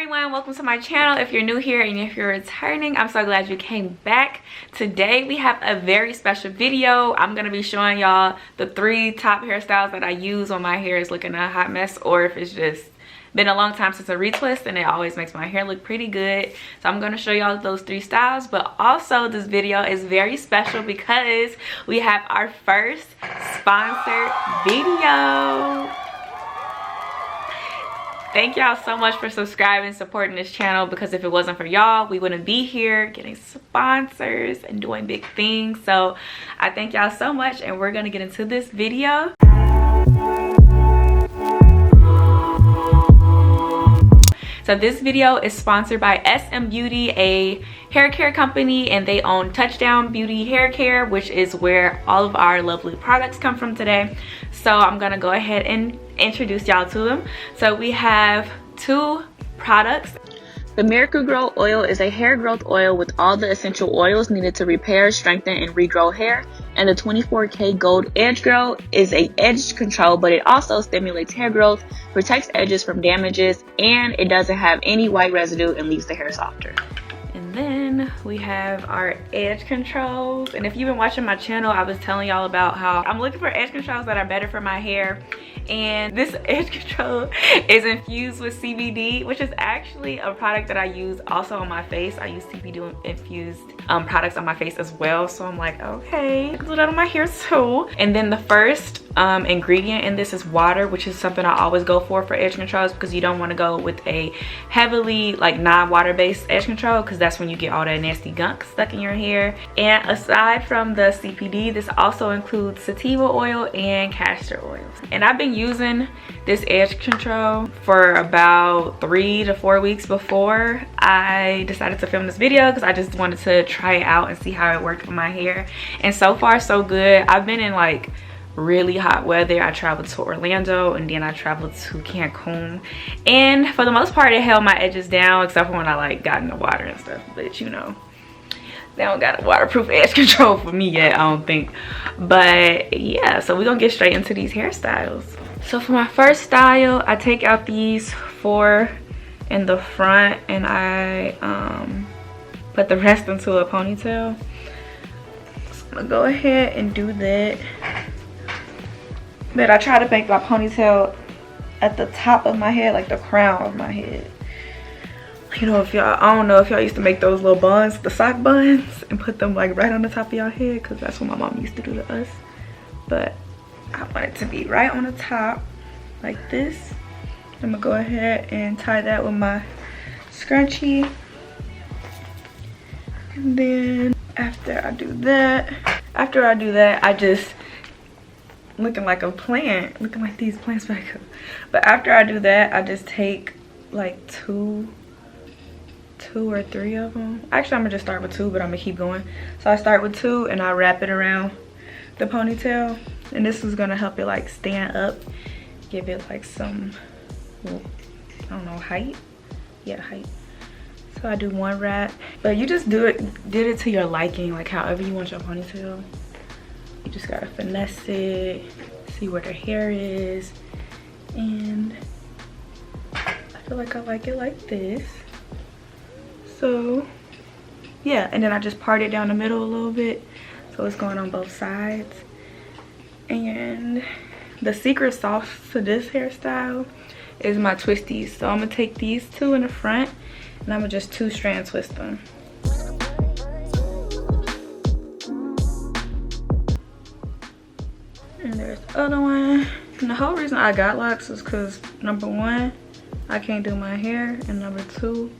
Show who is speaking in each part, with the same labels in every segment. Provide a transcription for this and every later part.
Speaker 1: everyone, welcome to my channel. If you're new here and if you're returning, I'm so glad you came back. Today we have a very special video. I'm gonna be showing y'all the 3 top hairstyles that I use when my hair is looking a hot mess, or if it's just been a long time since a retwist and it always makes my hair look pretty good. So I'm going to show y'all those 3 styles, but also this video is very special because we have our first sponsored video. Thank y'all so much for subscribing, supporting this channel, because if it wasn't for y'all, we wouldn't be here getting sponsors and doing big things. So I thank y'all so much, and we're gonna get into this video. So this video is sponsored by SM Beauty, a hair care company, and they own Touchdown Beauty Hair Care, which is where all of our lovely products come from today. So I'm gonna go ahead and introduce y'all to them. So we have 2 products. The Miracle-Gro oil is a hair growth oil with all the essential oils needed to repair, strengthen, and regrow hair. And the 24K Gold Edge Grow is a edge control, but it also stimulates hair growth, protects edges from damages, and it doesn't have any white residue and leaves the hair softer. And then we have our edge controls. And if you've been watching my channel, I was telling y'all about how I'm looking for edge controls that are better for my hair. And this edge control is infused with CBD, which is actually a product that I use also on my face. I use CBD infused products on my face as well. So I'm like, okay, I can do that on my hair too. And then the first ingredient in this is water, which is something I always go for edge controls, because you don't want to go with a heavily like non-water based edge control, because that's when you get all that nasty gunk stuck in your hair. And aside from the CBD, this also includes sativa oil and castor oil. And I've been using this edge control for about 3 to 4 weeks before I decided to film this video, because I just wanted to try it out and see how it worked for my hair. And so far so good. I've been in like really hot weather. I traveled to Orlando and then I traveled to Cancun, and for the most part it held my edges down, except for when I like got in the water and stuff. But you know, they don't got a waterproof edge control for me yet, I don't think. But yeah, so we're gonna get straight into these hairstyles. So for my first style, I take out these 4 in the front and I put the rest into a ponytail. So I'm gonna go ahead and do that. But I try to make my ponytail at the top of my head, like the crown of my head. You know, if y'all, I don't know if y'all used to make those little buns, the sock buns, and put them like right on the top of y'all head, because that's what my mom used to do to us. But I want it to be right on the top, like this. I'm gonna go ahead and tie that with my scrunchie. And then after I do that, I just looking like a plant, looking like these plants back up. But after I do that, I just take like two or 3 of them. Actually, I'm gonna just start with 2, but I'm gonna keep going. So I start with 2 and I wrap it around the ponytail, and this is gonna help it like stand up, give it like some, I don't know, height. Yeah, height. So I do 1 wrap, but you just did it to your liking, like however you want your ponytail. You just gotta finesse it, see where the hair is, and I feel like I like it like this. So yeah, and then I just part it down the middle a little bit, so it's going on both sides. And the secret sauce to this hairstyle is my twisties. So I'm gonna take these 2 in the front and I'm gonna just 2 strand twist them. And there's the other one. And the whole reason I got locks is because number 1, I can't do my hair, and number 2,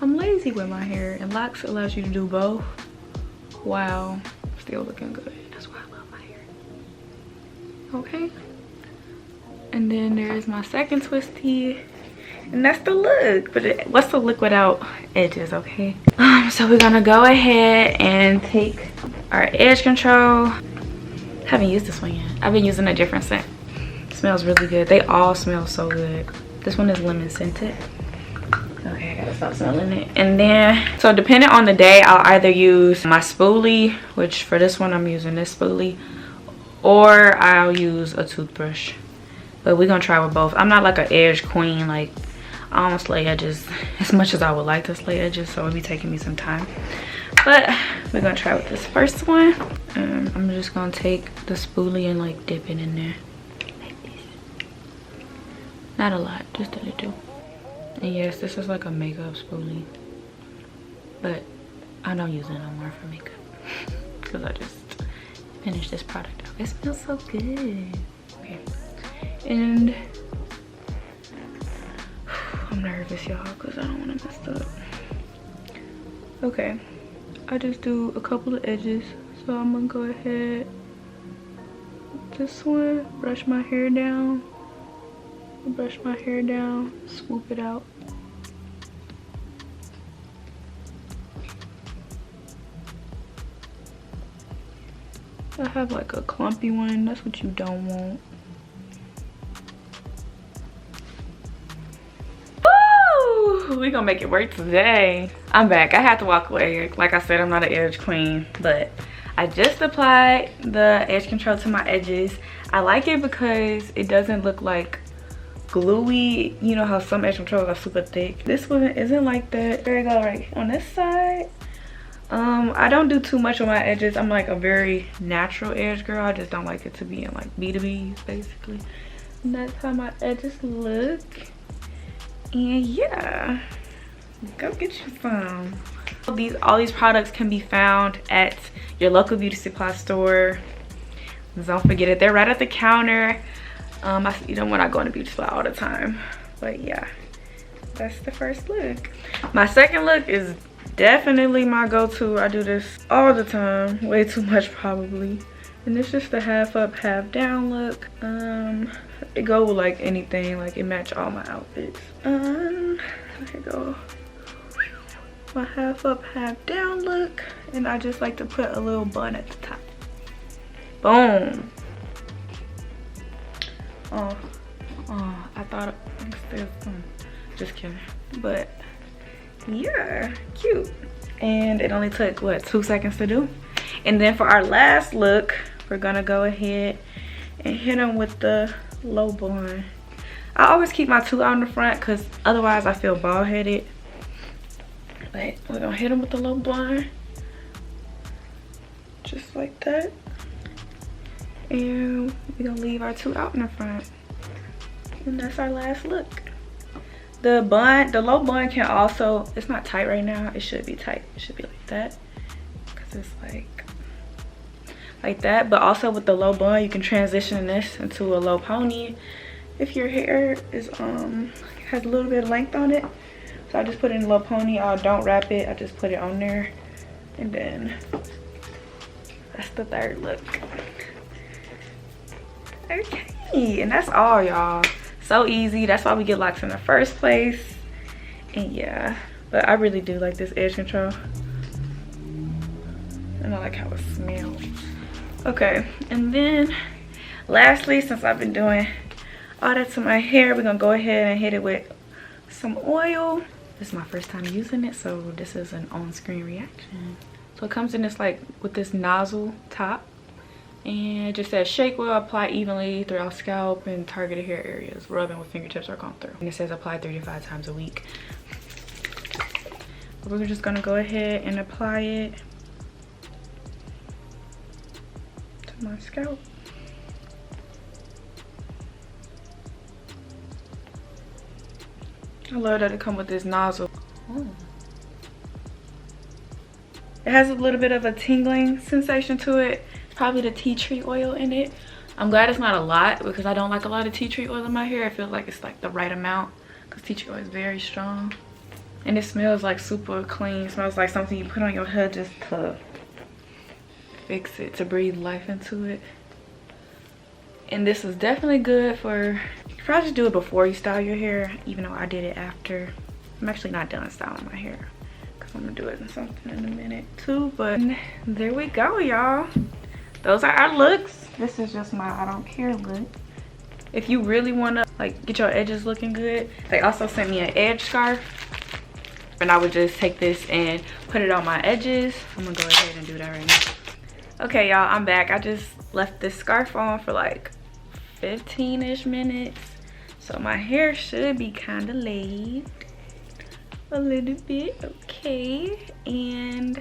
Speaker 1: I'm lazy with my hair, and locks allows you to do both while still looking good. That's why I love my hair. Okay. And then there's my second twisty, and that's the look. But what's the look without edges? Okay. So we're gonna go ahead and take our edge control. Haven't used this one yet. I've been using a different scent. It smells really good. They all smell so good. This one is lemon scented. Okay, I gotta stop smelling it. And then, so depending on the day, I'll either use my spoolie, which for this one I'm using this spoolie, or I'll use a toothbrush. But we're gonna try with both. I'm not like an edge queen, like I don't slay edges as much as I would like to slay edges, so it'll be taking me some time. But we're gonna try with this first one. I'm just gonna take the spoolie and like dip it in there like this. Not a lot, just a little. And yes, this is like a makeup spoolie, but I don't use it no more for makeup because I just finished this product out. It smells so good. Okay, and I'm nervous, y'all, because I don't want to mess up. Okay, I just do a couple of edges, so I'm gonna go ahead this one, brush my hair down, swoop it out. I have like a clumpy one, that's what you don't want. We gonna make it work today. I'm back. I had to walk away. Like I said, I'm not an edge queen, but I just applied the edge control to my edges. I like it because it doesn't look like gluey. You know how some edge controls are super thick. This one isn't like that. There you go, right on this side. I don't do too much on my edges. I'm like a very natural edge girl. I just don't like it to be in like B2Bs basically. And that's how my edges look. And yeah, go get you some. All these products can be found at your local beauty supply store. Don't forget it, they're right at the counter. I see them when I go in the beauty supply all the time. But yeah, that's the first look. My second look is definitely my go-to. I do this all the time, way too much probably. And it's just the half up, half down look. It go with like anything, like it match all my outfits. There you go. My half up, half down look. And I just like to put a little bun at the top. Boom. Oh, I thought it was just kidding. But yeah, cute. And it only took what, 2 seconds to do. And then for our last look, we're gonna go ahead and hit them with the low bun. I always keep my two out in the front because otherwise I feel bald headed. But we're gonna hit them with the low bun, just like that. And we're gonna leave our two out in the front. And that's our last look. The low bun can also, it's not tight right now. It should be tight. It should be like that. Because it's like that. But also with the low bun, you can transition this into a low pony if your hair is has a little bit of length on it. So I just put it in a low pony. I don't wrap it. I just put it on there. And then that's the third look. Okay, and that's all, y'all. So easy. That's why we get locks in the first place. And yeah, but I really do like this edge control. And I like how it smells. Okay, and then lastly, since I've been doing all that to my hair, we're gonna go ahead and hit it with some oil. This is my first time using it, so this is an on-screen reaction. So it comes in this like with this nozzle top, and it just says shake well, apply evenly throughout scalp and targeted hair areas, rubbing with fingertips or comb through. And it says apply 3 to 5 times a week. But we're just gonna go ahead and apply it to my scalp. I love that it comes with this nozzle. Oh. It has a little bit of a tingling sensation to it. It's probably the tea tree oil in it. I'm glad it's not a lot because I don't like a lot of tea tree oil in my hair. I feel like it's like the right amount because tea tree oil is very strong. And it smells like super clean. It smells like something you put on your head just to fix it, to breathe life into it. And this is definitely good for, you can probably just do it before you style your hair, even though I did it after. I'm actually not done styling my hair because I'm gonna do it in something in a minute too. But there we go, y'all. Those are our looks. This is just my I don't care look. If you really wanna like get your edges looking good, they also sent me an edge scarf. And I would just take this and put it on my edges. I'm gonna go ahead and do that right now. Okay, y'all, I'm back. I just left this scarf on for like 15-ish minutes. So my hair should be kind of laid a little bit. Okay, and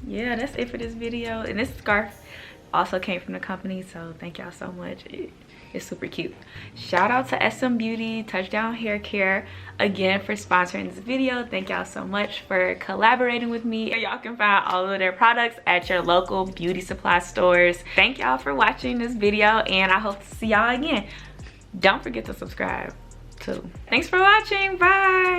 Speaker 1: yeah, that's it for this video. And this scarf also came from the company, so thank y'all so much. It's super cute. Shout out to SM Beauty Touchdown Hair Care again for sponsoring this video. Thank y'all so much for collaborating with me. Y'all can find all of their products at your local beauty supply stores. Thank y'all for watching this video, and I hope to see y'all again. Don't forget to subscribe too. Thanks for watching. Bye.